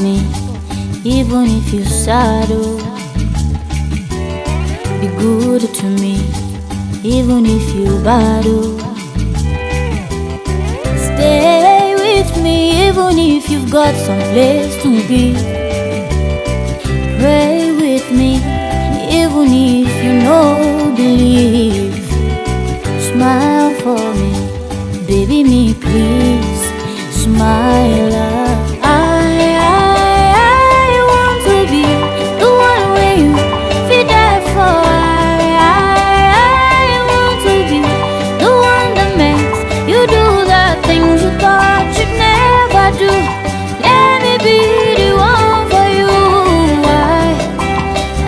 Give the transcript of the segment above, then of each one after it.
me, even if you're sad. Oh, be good to me, even if you bad. Oh, stay with me, even if you've got some place to be. Pray with me, even if you know believe. Smile for me, baby me please. Smile. I want to be the one where you feel die for. I want to be the one that makes you do the things you thought you'd never do. Let me be the one for you.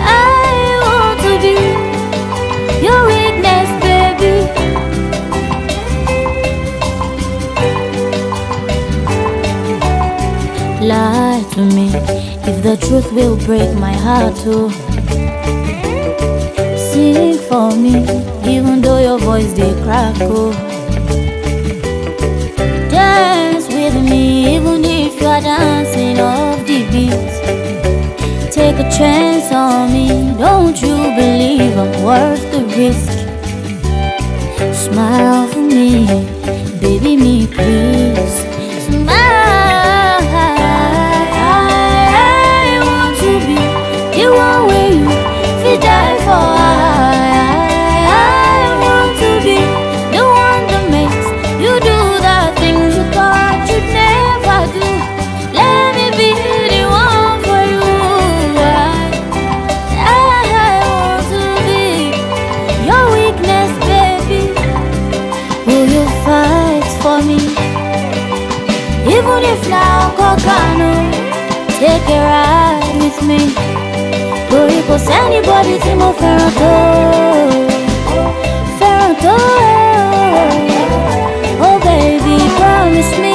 I want to be your weakness, baby. Lie to me if the truth will break my heart too. Sing for me even though your voice they crack. Oh, dance with me even if you are dancing off the beat. Take a chance on me, don't you believe I'm worth the risk? Smile for me, baby me please. Smile. Die for. I want to be the one that makes you do the things you thought you'd never do. Let me be the one for you. I want to be your weakness, baby. Will you fight for me? Even if now Kokano, take a ride with me. Torí kò sẹ́nibọ́dì tí mo fẹ́ràn tó. Oh baby, promise me